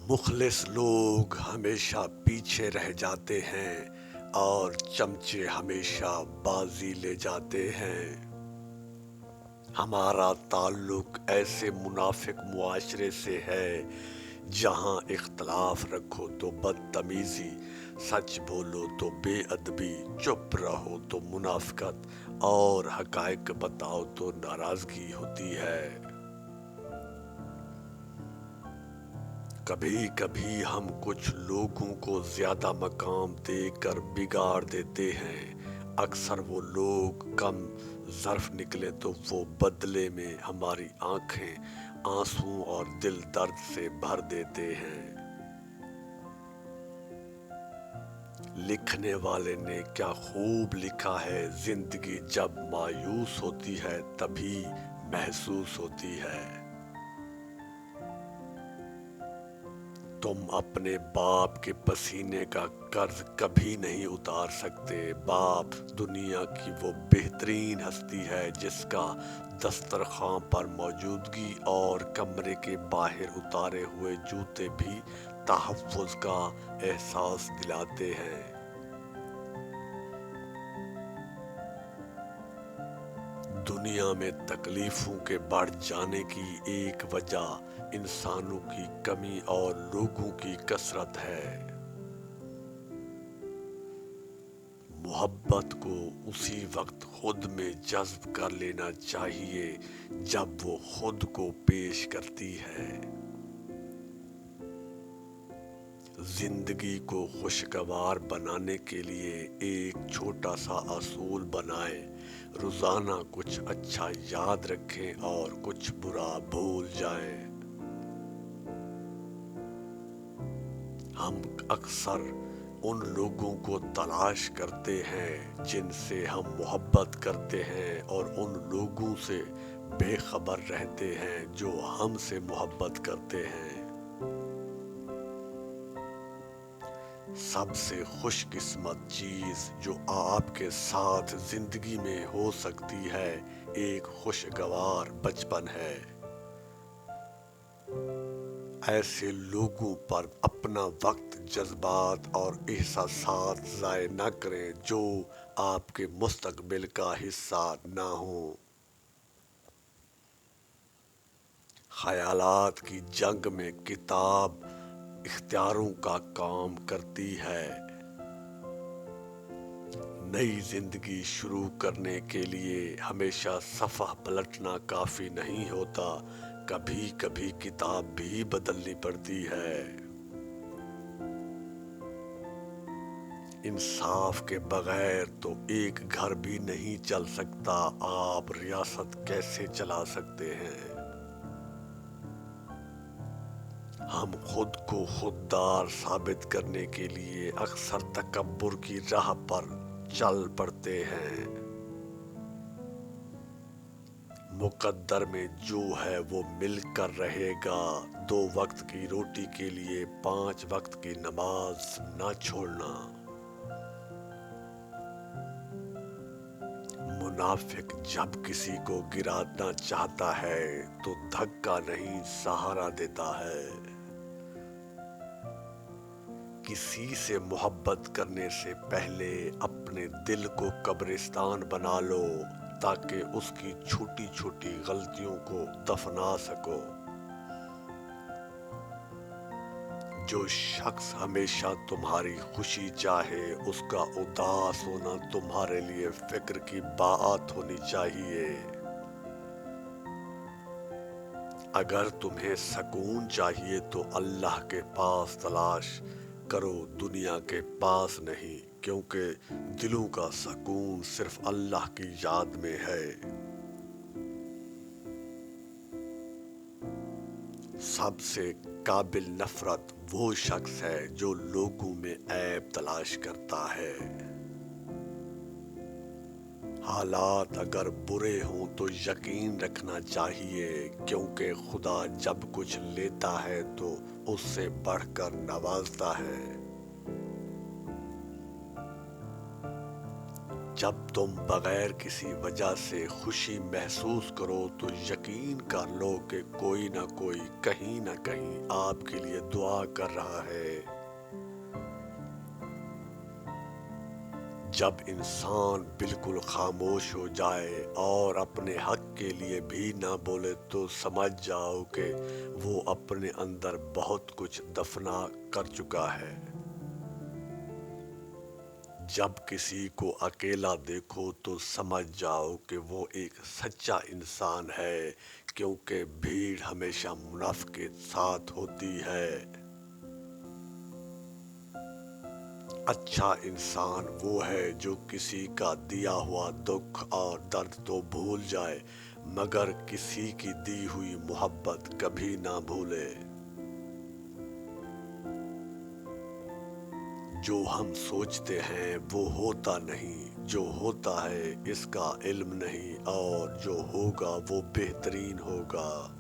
مخلص لوگ ہمیشہ پیچھے رہ جاتے ہیں اور چمچے ہمیشہ بازی لے جاتے ہیں۔ ہمارا تعلق ایسے منافق معاشرے سے ہے جہاں اختلاف رکھو تو بدتمیزی، سچ بولو تو بے ادبی، چپ رہو تو منافقت اور حقائق بتاؤ تو ناراضگی ہوتی ہے۔ کبھی کبھی ہم کچھ لوگوں کو زیادہ مقام دے کر بگاڑ دیتے ہیں۔ اکثر وہ لوگ کم ظرف نکلے تو وہ بدلے میں ہماری آنکھیں آنسوں اور دل درد سے بھر دیتے ہیں۔ لکھنے والے نے کیا خوب لکھا ہے، زندگی جب مایوس ہوتی ہے تبھی محسوس ہوتی ہے۔ تم اپنے باپ کے پسینے کا قرض کبھی نہیں اتار سکتے۔ باپ دنیا کی وہ بہترین ہستی ہے جس کا دسترخوان پر موجودگی اور کمرے کے باہر اتارے ہوئے جوتے بھی تحفظ کا احساس دلاتے ہیں۔ دنیا میں تکلیفوں کے بڑھ جانے کی ایک وجہ انسانوں کی کمی اور لوگوں کی کثرت ہے۔ محبت کو اسی وقت خود میں جذب کر لینا چاہیے جب وہ خود کو پیش کرتی ہے۔ زندگی کو خوشگوار بنانے کے لیے ایک چھوٹا سا اصول بنائیں، روزانہ کچھ اچھا یاد رکھیں اور کچھ برا بھول جائیں۔ ہم اکثر ان لوگوں کو تلاش کرتے ہیں جن سے ہم محبت کرتے ہیں اور ان لوگوں سے بے خبر رہتے ہیں جو ہم سے محبت کرتے ہیں۔ سب سے خوش قسمت چیز جو آپ کے ساتھ زندگی میں ہو سکتی ہے ایک خوشگوار بچپن ہے۔ ایسے لوگوں پر اپنا وقت، جذبات اور احساسات ضائع نہ کریں جو آپ کے مستقبل کا حصہ نہ ہوں۔ خیالات کی جنگ میں کتاب اختیاروں کا کام کرتی ہے۔ نئی زندگی شروع کرنے کے لیے ہمیشہ صفحہ پلٹنا کافی نہیں ہوتا، کبھی کبھی کتاب بھی بدلنی پڑتی ہے۔ انصاف کے بغیر تو ایک گھر بھی نہیں چل سکتا، آپ ریاست کیسے چلا سکتے ہیں؟ ہم خود کو خوددار ثابت کرنے کے لیے اکثر تکبر کی راہ پر چل پڑتے ہیں۔ مقدر میں جو ہے وہ مل کر رہے گا، 2 وقت کی روٹی کے لیے 5 وقت کی نماز نہ چھوڑنا۔ منافق جب کسی کو گرانا چاہتا ہے تو دھکا نہیں سہارا دیتا ہے۔ کسی سے محبت کرنے سے پہلے اپنے دل کو قبرستان بنا لو تاکہ اس کی چھوٹی چھوٹی غلطیوں کو دفنا سکو۔ جو شخص ہمیشہ تمہاری خوشی چاہے اس کا اداس ہونا تمہارے لیے فکر کی بات ہونی چاہیے۔ اگر تمہیں سکون چاہیے تو اللہ کے پاس تلاش کرو، دنیا کے پاس نہیں، کیونکہ دلوں کا سکون صرف اللہ کی یاد میں ہے۔ سب سے قابل نفرت وہ شخص ہے جو لوگوں میں عیب تلاش کرتا ہے۔ حالات اگر برے ہوں تو یقین رکھنا چاہیے، کیونکہ خدا جب کچھ لیتا ہے تو اس سے بڑھ کر نوازتا ہے۔ جب تم بغیر کسی وجہ سے خوشی محسوس کرو تو یقین کر لو کہ کوئی نہ کوئی کہیں نہ کہیں آپ کے لیے دعا کر رہا ہے۔ جب انسان بالکل خاموش ہو جائے اور اپنے حق کے لیے بھی نہ بولے تو سمجھ جاؤ کہ وہ اپنے اندر بہت کچھ دفنا کر چکا ہے۔ جب کسی کو اکیلا دیکھو تو سمجھ جاؤ کہ وہ ایک سچا انسان ہے، کیونکہ بھیڑ ہمیشہ منافق کے ساتھ ہوتی ہے۔ اچھا انسان وہ ہے جو کسی کا دیا ہوا دکھ اور درد تو بھول جائے مگر کسی کی دی ہوئی محبت کبھی نہ بھولے۔ جو ہم سوچتے ہیں وہ ہوتا نہیں، جو ہوتا ہے اس کا علم نہیں، اور جو ہوگا وہ بہترین ہوگا۔